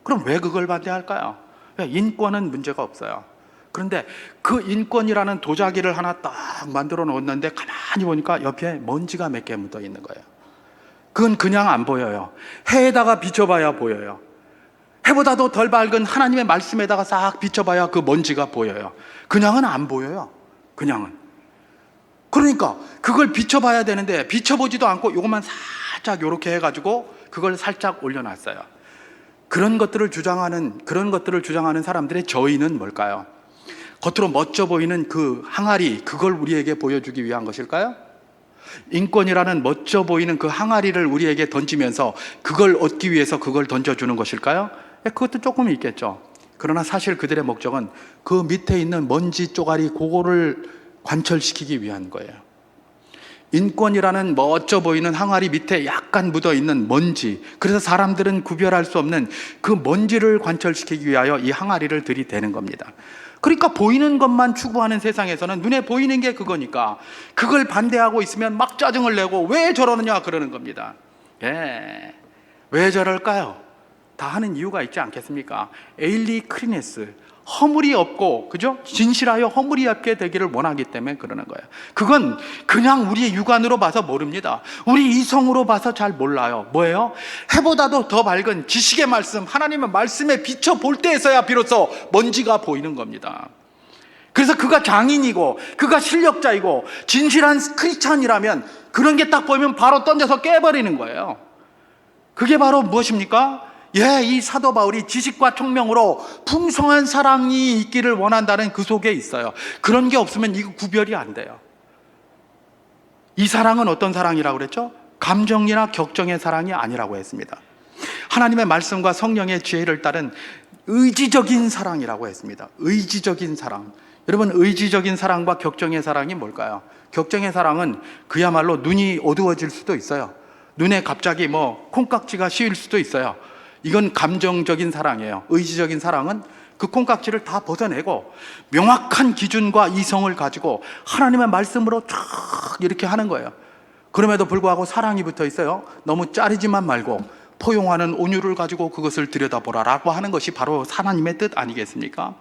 그럼 왜 그걸 반대할까요? 인권은 문제가 없어요. 그런데 그 인권이라는 도자기를 하나 딱 만들어 놓았는데 가만히 보니까 옆에 먼지가 몇 개 묻어 있는 거예요. 그건 그냥 안 보여요. 해에다가 비춰봐야 보여요. 해보다도 덜 밝은 하나님의 말씀에다가 싹 비춰봐야 그 먼지가 보여요. 그냥은 안 보여요. 그냥은. 그러니까 그걸 비춰봐야 되는데 비춰보지도 않고 이것만 살짝 이렇게 해가지고 그걸 살짝 올려놨어요. 그런 것들을 주장하는 사람들의 저희는 뭘까요? 겉으로 멋져 보이는 그 항아리, 그걸 우리에게 보여주기 위한 것일까요? 인권이라는 멋져 보이는 그 항아리를 우리에게 던지면서 그걸 얻기 위해서 그걸 던져주는 것일까요? 그것도 조금 있겠죠. 그러나 사실 그들의 목적은 그 밑에 있는 먼지 쪼가리 그거를 관철시키기 위한 거예요. 인권이라는 멋져 보이는 항아리 밑에 약간 묻어 있는 먼지, 그래서 사람들은 구별할 수 없는 그 먼지를 관철시키기 위하여 이 항아리를 들이대는 겁니다. 그러니까 보이는 것만 추구하는 세상에서는 눈에 보이는 게 그거니까 그걸 반대하고 있으면 막 짜증을 내고 왜 저러느냐 그러는 겁니다. 예, 왜 저럴까요? 다 하는 이유가 있지 않겠습니까? 에일리 크리네스, 허물이 없고, 그죠? 진실하여 허물이 없게 되기를 원하기 때문에 그러는 거예요. 그건 그냥 우리의 육안으로 봐서 모릅니다. 우리 이성으로 봐서 잘 몰라요. 뭐예요? 해보다도 더 밝은 지식의 말씀, 하나님의 말씀에 비춰 볼 때에서야 비로소 먼지가 보이는 겁니다. 그래서 그가 장인이고 그가 실력자이고 진실한 크리스찬이라면 그런 게 딱 보이면 바로 던져서 깨버리는 거예요. 그게 바로 무엇입니까? 이 사도 바울이 지식과 총명으로 풍성한 사랑이 있기를 원한다는 그 속에 있어요. 그런 게 없으면 이거 구별이 안 돼요. 이 사랑은 어떤 사랑이라고 그랬죠? 감정이나 격정의 사랑이 아니라고 했습니다. 하나님의 말씀과 성령의 지혜를 따른 의지적인 사랑이라고 했습니다. 의지적인 사랑. 여러분, 의지적인 사랑과 격정의 사랑이 뭘까요? 격정의 사랑은 그야말로 눈이 어두워질 수도 있어요. 눈에 갑자기 콩깍지가 씌일 수도 있어요. 이건 감정적인 사랑이에요. 의지적인 사랑은 그 콩깍지를 다 벗어내고 명확한 기준과 이성을 가지고 하나님의 말씀으로 쫙 이렇게 하는 거예요. 그럼에도 불구하고 사랑이 붙어 있어요. 너무 짜리지만 말고 포용하는 온유를 가지고 그것을 들여다보라라고 하는 것이 바로 하나님의 뜻 아니겠습니까?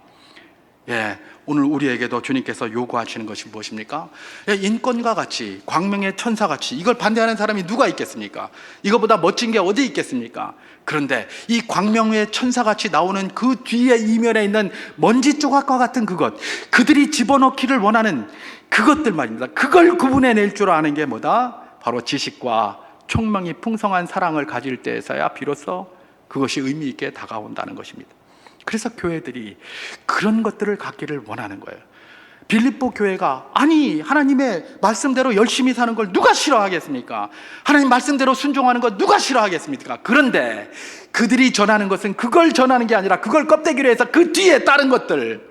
오늘 우리에게도 주님께서 요구하시는 것이 무엇입니까? 인권과 같이, 광명의 천사같이 이걸 반대하는 사람이 누가 있겠습니까? 이거보다 멋진 게 어디 있겠습니까? 그런데 이 광명의 천사같이 나오는 그 뒤에 이면에 있는 먼지 조각과 같은 그것, 그들이 집어넣기를 원하는 그것들 말입니다. 그걸 구분해낼 줄 아는 게 뭐다? 바로 지식과 총명이 풍성한 사랑을 가질 때에서야 비로소 그것이 의미 있게 다가온다는 것입니다. 그래서 교회들이 그런 것들을 갖기를 원하는 거예요. 빌립보 교회가 하나님의 말씀대로 열심히 사는 걸 누가 싫어하겠습니까? 하나님 말씀대로 순종하는 걸 누가 싫어하겠습니까? 그런데 그들이 전하는 것은 그걸 전하는 게 아니라 그걸 껍데기로 해서 그 뒤에 다른 것들,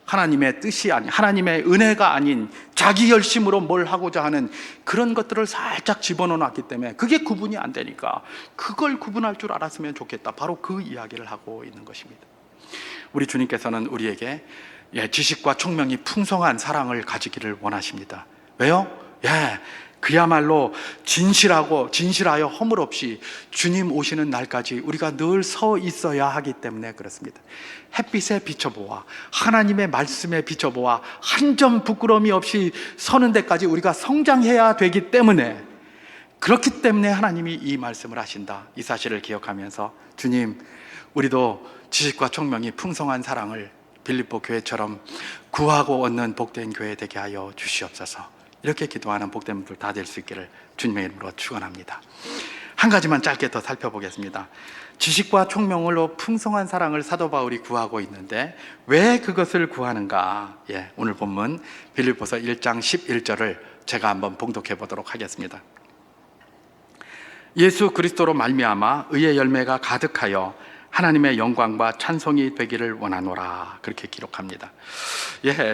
하나님의 뜻이 아닌, 하나님의 은혜가 아닌 자기 열심으로 뭘 하고자 하는 그런 것들을 살짝 집어넣어 놨기 때문에 그게 구분이 안 되니까 그걸 구분할 줄 알았으면 좋겠다. 바로 그 이야기를 하고 있는 것입니다. 우리 주님께서는 우리에게 지식과 총명이 풍성한 사랑을 가지기를 원하십니다. 왜요? 그야말로 진실하여 허물 없이 주님 오시는 날까지 우리가 늘 서 있어야 하기 때문에 그렇습니다. 햇빛에 비춰보아, 하나님의 말씀에 비춰보아 한 점 부끄러움이 없이 서는 데까지 우리가 성장해야 되기 때문에, 그렇기 때문에 하나님이 이 말씀을 하신다. 이 사실을 기억하면서 주님, 우리도 지식과 총명이 풍성한 사랑을 빌립보 교회처럼 구하고 얻는 복된 교회 되게 하여 주시옵소서. 이렇게 기도하는 복된 분들 다 될 수 있기를 주님의 이름으로 축원합니다. 한 가지만 짧게 더 살펴보겠습니다. 지식과 총명으로 풍성한 사랑을 사도 바울이 구하고 있는데 왜 그것을 구하는가? 오늘 본문 빌립보서 1장 11절을 제가 한번 봉독해 보도록 하겠습니다. 예수 그리스도로 말미암아 의의 열매가 가득하여 하나님의 영광과 찬송이 되기를 원하노라, 그렇게 기록합니다.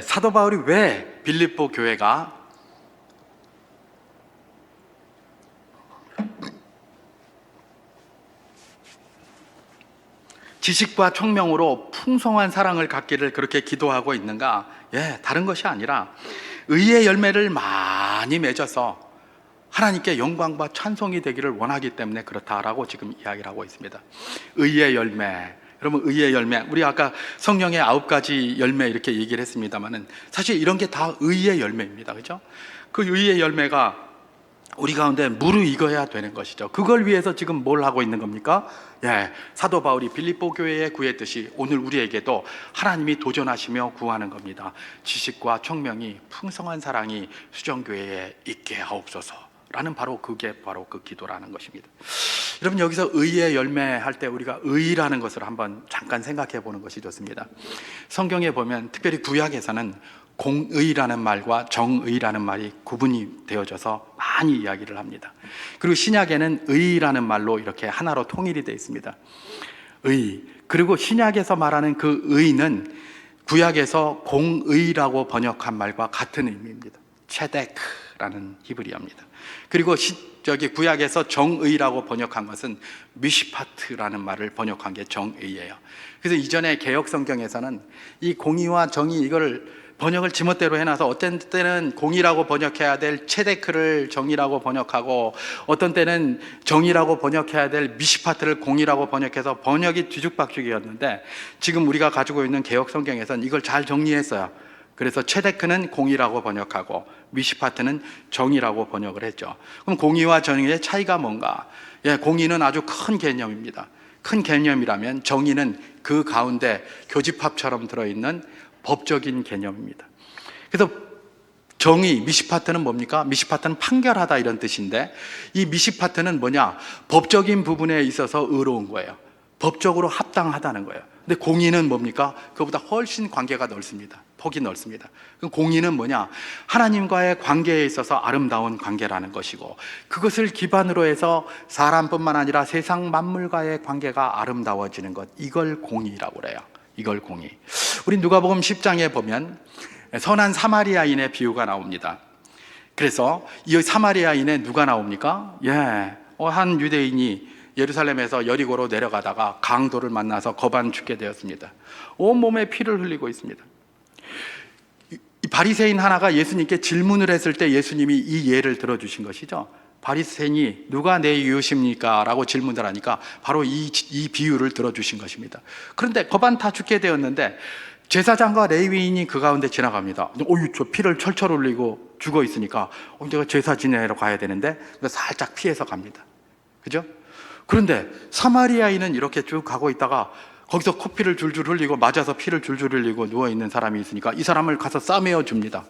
사도 바울이 왜 빌립보 교회가 지식과 총명으로 풍성한 사랑을 갖기를 그렇게 기도하고 있는가? 다른 것이 아니라 의의 열매를 많이 맺어서 하나님께 영광과 찬송이 되기를 원하기 때문에 그렇다라고 지금 이야기를 하고 있습니다. 의의 열매, 여러분, 의의 열매, 우리 아까 성령의 9가지 열매 이렇게 얘기를 했습니다만은 사실 이런 게 다 의의 열매입니다. 그죠? 그 의의 열매가 우리 가운데 무르익어야 되는 것이죠. 그걸 위해서 지금 뭘 하고 있는 겁니까? 예, 사도 바울이 빌립보 교회에 구했듯이 오늘 우리에게도 하나님이 도전하시며 구하는 겁니다. 지식과 총명이 풍성한 사랑이 수정교회에 있게 하옵소서 라는 그게 바로 그 기도라는 것입니다. 여러분, 여기서 의의 열매 할 때 우리가 의라는 것을 한번 잠깐 생각해 보는 것이 좋습니다. 성경에 보면 특별히 구약에서는 공의라는 말과 정의라는 말이 구분이 되어져서 많이 이야기를 합니다. 그리고 신약에는 의라는 말로 이렇게 하나로 통일이 되어 있습니다. 의. 그리고 신약에서 말하는 그 의는 구약에서 공의라고 번역한 말과 같은 의미입니다. 체데크라는 히브리어입니다. 그리고 저기 구약에서 정의라고 번역한 것은 미시파트라는 말을 번역한 게 정의예요. 그래서 이전에 개역 성경에서는 이 공의와 정의 이걸 번역을 지멋대로 해놔서 어떤 때는 공의라고 번역해야 될 체데크를 정의라고 번역하고 어떤 때는 정의라고 번역해야 될 미시파트를 공의라고 번역해서 번역이 뒤죽박죽이었는데 지금 우리가 가지고 있는 개역 성경에서는 이걸 잘 정리했어요. 그래서 체데크는 공의라고 번역하고 미시파트는 정의라고 번역을 했죠. 그럼 공의와 정의의 차이가 뭔가? 예, 공의는 아주 큰 개념입니다. 큰 개념이라면 정의는 그 가운데 교집합처럼 들어있는 법적인 개념입니다. 그래서 정의, 미시파트는 뭡니까? 미시파트는 판결하다 이런 뜻인데 이 미시파트는 뭐냐? 법적인 부분에 있어서 의로운 거예요. 법적으로 합당하다는 거예요. 근데 공의는 뭡니까? 그보다 훨씬 관계가 넓습니다. 폭이 넓습니다. 공의는 뭐냐? 하나님과의 관계에 있어서 아름다운 관계라는 것이고 그것을 기반으로 해서 사람뿐만 아니라 세상 만물과의 관계가 아름다워지는 것, 이걸 공의라고 그래요. 이걸 공의. 우리 누가복음 10장에 보면 선한 사마리아인의 비유가 나옵니다. 그래서 이 사마리아인에 누가 나옵니까? 한 유대인이 예루살렘에서 여리고로 내려가다가 강도를 만나서 거반 죽게 되었습니다. 온몸에 피를 흘리고 있습니다. 이 바리새인 하나가 예수님께 질문을 했을 때 예수님이 이 예를 들어주신 것이죠. 바리새인이 누가 내 이웃입니까? 라고 질문을 하니까 바로 이 비유를 들어주신 것입니다. 그런데 거반 다 죽게 되었는데 제사장과 레위인이 그 가운데 지나갑니다. 저 피를 철철 흘리고 죽어 있으니까 내가 제사 지내러 가야 되는데 살짝 피해서 갑니다. 그죠? 그런데 사마리아인은 이렇게 쭉 가고 있다가 거기서 코피를 줄줄 흘리고 맞아서 피를 줄줄 흘리고 누워있는 사람이 있으니까 이 사람을 가서 싸매어 줍니다.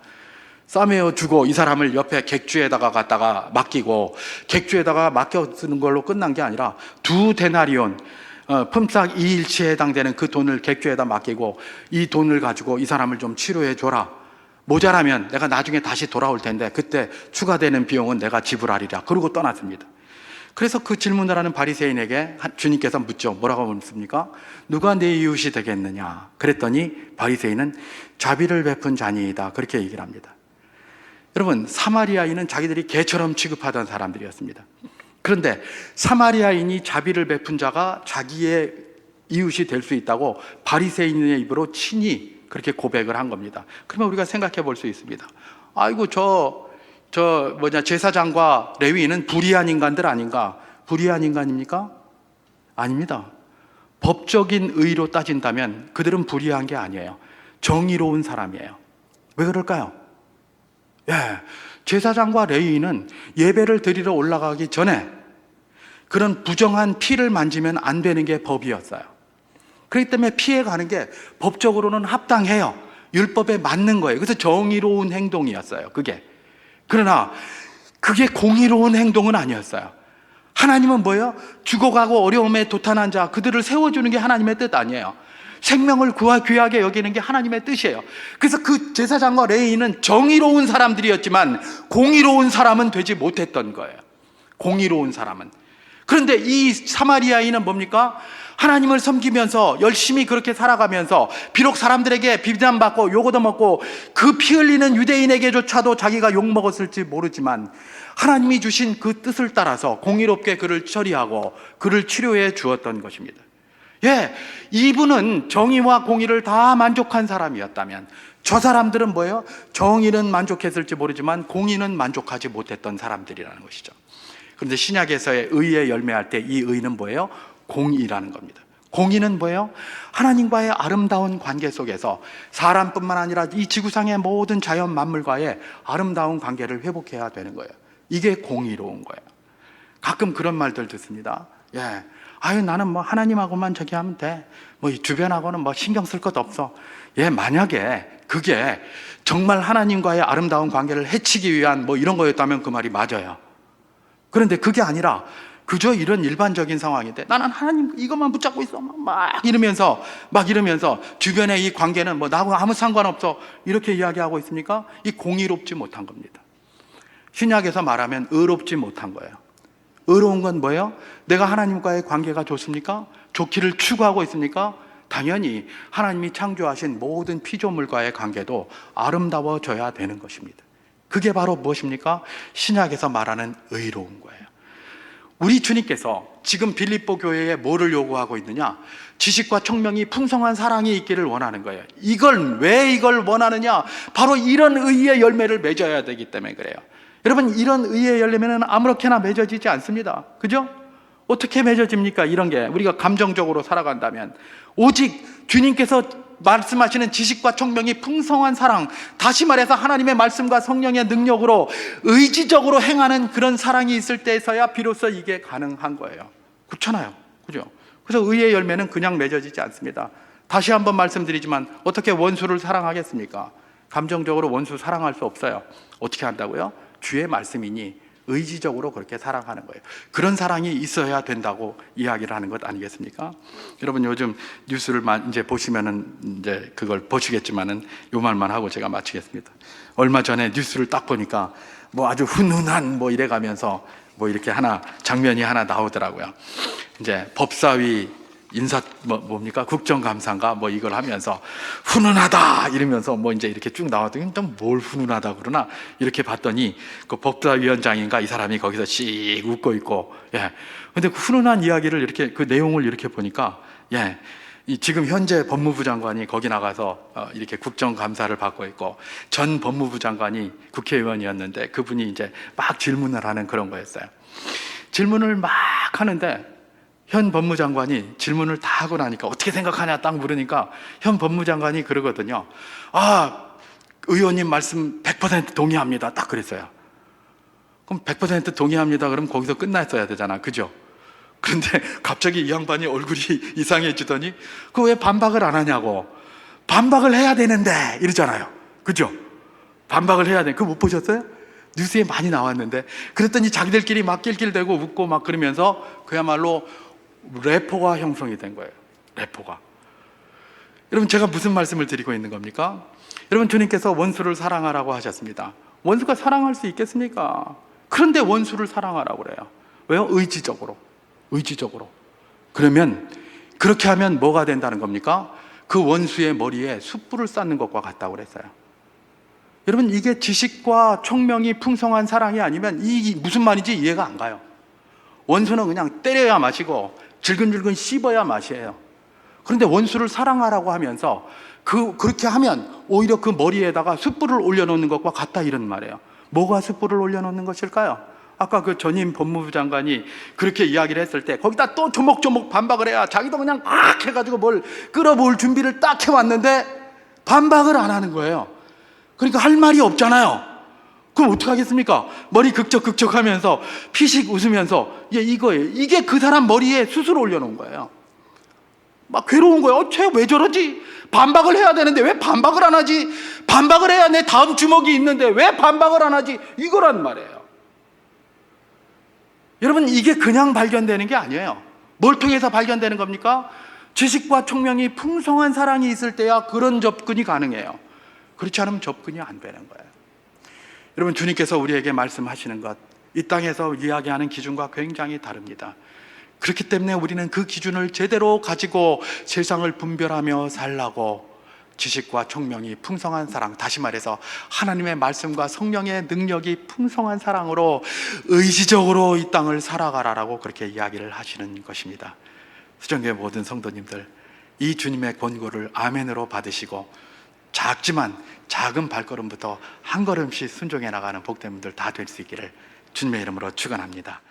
싸매어 주고 이 사람을 옆에 객주에다가 갖다가 맡기고 객주에다가 맡겨 쓰는 걸로 끝난 게 아니라 2데나리온 품삯 2일치에 해당되는 그 돈을 객주에다 맡기고 이 돈을 가지고 이 사람을 좀 치료해 줘라. 모자라면 내가 나중에 다시 돌아올 텐데 그때 추가되는 비용은 내가 지불하리라. 그러고 떠났습니다. 그래서 그 질문을 하는 바리새인에게 주님께서 묻죠. 뭐라고 묻습니까? 누가 내 이웃이 되겠느냐? 그랬더니 바리새인은 자비를 베푼 자니이다. 그렇게 얘기를 합니다. 여러분, 사마리아인은 자기들이 개처럼 취급하던 사람들이었습니다. 그런데 사마리아인이 자비를 베푼 자가 자기의 이웃이 될 수 있다고 바리새인의 입으로 친히 그렇게 고백을 한 겁니다. 그러면 우리가 생각해 볼 수 있습니다. 아이고 제사장과 레위인은 불의한 인간들 아닌가? 불의한 인간입니까? 아닙니다. 법적인 의로 따진다면 그들은 불의한 게 아니에요. 정의로운 사람이에요. 왜 그럴까요? 제사장과 레위인은 예배를 드리러 올라가기 전에 그런 부정한 피를 만지면 안 되는 게 법이었어요. 그렇기 때문에 피해가는 게 법적으로는 합당해요. 율법에 맞는 거예요. 그래서 정의로운 행동이었어요. 그러나 그게 공의로운 행동은 아니었어요. 하나님은 뭐예요? 죽어가고 어려움에 도탄한 자, 그들을 세워주는 게 하나님의 뜻 아니에요. 생명을 귀하게 여기는 게 하나님의 뜻이에요. 그래서 그 제사장과 레위인은 정의로운 사람들이었지만 공의로운 사람은 되지 못했던 거예요. 공의로운 사람은. 그런데 이 사마리아인은 뭡니까? 하나님을 섬기면서 열심히 그렇게 살아가면서 비록 사람들에게 비난받고 욕 얻어먹고 그 피 흘리는 유대인에게조차도 자기가 욕먹었을지 모르지만 하나님이 주신 그 뜻을 따라서 공의롭게 그를 처리하고 그를 치료해 주었던 것입니다. 이분은 정의와 공의를 다 만족한 사람이었다면 저 사람들은 뭐예요? 정의는 만족했을지 모르지만 공의는 만족하지 못했던 사람들이라는 것이죠. 그런데 신약에서의 의에 열매할 때 이 의는 뭐예요? 공의라는 겁니다. 공의는 뭐예요? 하나님과의 아름다운 관계 속에서 사람뿐만 아니라 이 지구상의 모든 자연 만물과의 아름다운 관계를 회복해야 되는 거예요. 이게 공의로운 거예요. 가끔 그런 말들 듣습니다. 예, 아유 나는 뭐 하나님하고만 저기 하면 돼. 뭐 이 주변하고는 뭐 신경 쓸 것 없어. 예, 만약에 그게 정말 하나님과의 아름다운 관계를 해치기 위한 뭐 이런 거였다면 그 말이 맞아요. 그런데 그게 아니라 그저 이런 일반적인 상황인데 나는 하나님 이것만 붙잡고 있어 막 이러면서 주변의 이 관계는 뭐 나하고 아무 상관없어 이렇게 이야기하고 있습니까? 이 공의롭지 못한 겁니다. 신약에서 말하면 의롭지 못한 거예요. 의로운 건 뭐예요? 내가 하나님과의 관계가 좋습니까? 좋기를 추구하고 있습니까? 당연히 하나님이 창조하신 모든 피조물과의 관계도 아름다워져야 되는 것입니다. 그게 바로 무엇입니까? 신약에서 말하는 의로운 거예요. 우리 주님께서 지금 빌립보 교회에 뭐를 요구하고 있느냐? 지식과 총명이 풍성한 사랑이 있기를 원하는 거예요. 왜 이걸 원하느냐? 바로 이런 의의 열매를 맺어야 되기 때문에 그래요. 여러분, 이런 의의 열매는 아무렇게나 맺어지지 않습니다. 그죠? 어떻게 맺어집니까? 이런 게 우리가 감정적으로 살아간다면 오직 주님께서 말씀하시는 지식과 총명이 풍성한 사랑, 다시 말해서 하나님의 말씀과 성령의 능력으로 의지적으로 행하는 그런 사랑이 있을 때에서야 비로소 이게 가능한 거예요. 그렇잖아요. 그죠? 그래서 의의 열매는 그냥 맺어지지 않습니다. 다시 한번 말씀드리지만 어떻게 원수를 사랑하겠습니까? 감정적으로 원수 사랑할 수 없어요. 어떻게 한다고요? 주의 말씀이니 의지적으로 그렇게 사랑하는 거예요. 그런 사랑이 있어야 된다고 이야기를 하는 것 아니겠습니까? 여러분 요즘 뉴스를 이제 보시면은 이제 그걸 보시겠지만은 요 말만 하고 제가 마치겠습니다. 얼마 전에 뉴스를 딱 보니까 뭐 아주 훈훈한 뭐 이래 가면서 뭐 이렇게 장면이 하나 나오더라고요. 이제 법사위 뭡니까? 국정감사인가 뭐 이걸 하면서 훈훈하다 이러면서 뭐 이제 이렇게 쭉 나왔더니 좀 뭘 훈훈하다 그러나 이렇게 봤더니 그 법사위원장인가 이 사람이 거기서 씩 웃고 있고, 예. 근데 그 훈훈한 이야기를 이렇게 그 내용을 이렇게 보니까, 예. 지금 현재 법무부 장관이 거기 나가서 이렇게 국정감사를 받고 있고 전 법무부 장관이 국회의원이었는데 그분이 이제 막 질문을 하는 그런 거였어요. 질문을 막 하는데 현 법무장관이 질문을 다 하고 나니까 어떻게 생각하냐 딱 물으니까 현 법무장관이 그러거든요. 의원님 말씀 100% 동의합니다. 딱 그랬어요. 그럼 100% 동의합니다. 그럼 거기서 끝났어야 되잖아. 그죠? 그런데 갑자기 이 양반이 얼굴이 이상해지더니 그 왜 반박을 안 하냐고. 반박을 해야 되는데 이러잖아요. 그죠? 반박을 해야 돼. 그거 못 보셨어요? 뉴스에 많이 나왔는데 그랬더니 자기들끼리 막 낄낄대고 웃고 막 그러면서 그야말로 래퍼가 형성이 된 거예요. 래퍼가. 여러분 제가 무슨 말씀을 드리고 있는 겁니까? 여러분 주님께서 원수를 사랑하라고 하셨습니다. 원수가 사랑할 수 있겠습니까? 그런데 원수를 사랑하라고 그래요. 왜요? 의지적으로. 그러면 그렇게 하면 뭐가 된다는 겁니까? 그 원수의 머리에 숯불을 쌓는 것과 같다고 그랬어요. 여러분 이게 지식과 총명이 풍성한 사랑이 아니면 이 무슨 말인지 이해가 안 가요. 원수는 그냥 때려야 마시고 질근질근 씹어야 맛이에요. 그런데 원수를 사랑하라고 하면서 그렇게 하면 오히려 그 머리에다가 숯불을 올려놓는 것과 같다 이런 말이에요. 뭐가 숯불을 올려놓는 것일까요? 아까 그 전임 법무부 장관이 그렇게 이야기를 했을 때 거기다 또 조목조목 반박을 해야 자기도 그냥 막 해가지고 뭘 끌어모을 준비를 딱 해왔는데 반박을 안 하는 거예요. 그러니까 할 말이 없잖아요. 그럼 어떡하겠습니까? 머리 극적극적 하면서 피식 웃으면서 이거예요. 이게 그 사람 머리에 숯을 올려놓은 거예요. 막 괴로운 거예요. 쟤 왜 저러지? 반박을 해야 되는데 왜 반박을 안 하지? 반박을 해야 내 다음 주먹이 있는데 왜 반박을 안 하지? 이거란 말이에요. 여러분 이게 그냥 발견되는 게 아니에요. 뭘 통해서 발견되는 겁니까? 지식과 총명이 풍성한 사랑이 있을 때야 그런 접근이 가능해요. 그렇지 않으면 접근이 안 되는 거예요. 여러분 주님께서 우리에게 말씀하시는 것, 이 땅에서 이야기하는 기준과 굉장히 다릅니다. 그렇기 때문에 우리는 그 기준을 제대로 가지고 세상을 분별하며 살라고 지식과 총명이 풍성한 사랑, 다시 말해서 하나님의 말씀과 성령의 능력이 풍성한 사랑으로 의지적으로 이 땅을 살아가라라고 그렇게 이야기를 하시는 것입니다. 수정교회 모든 성도님들, 이 주님의 권고를 아멘으로 받으시고 작지만 작은 발걸음부터 한 걸음씩 순종해 나가는 복된 분들 다 될 수 있기를 주님의 이름으로 축원합니다.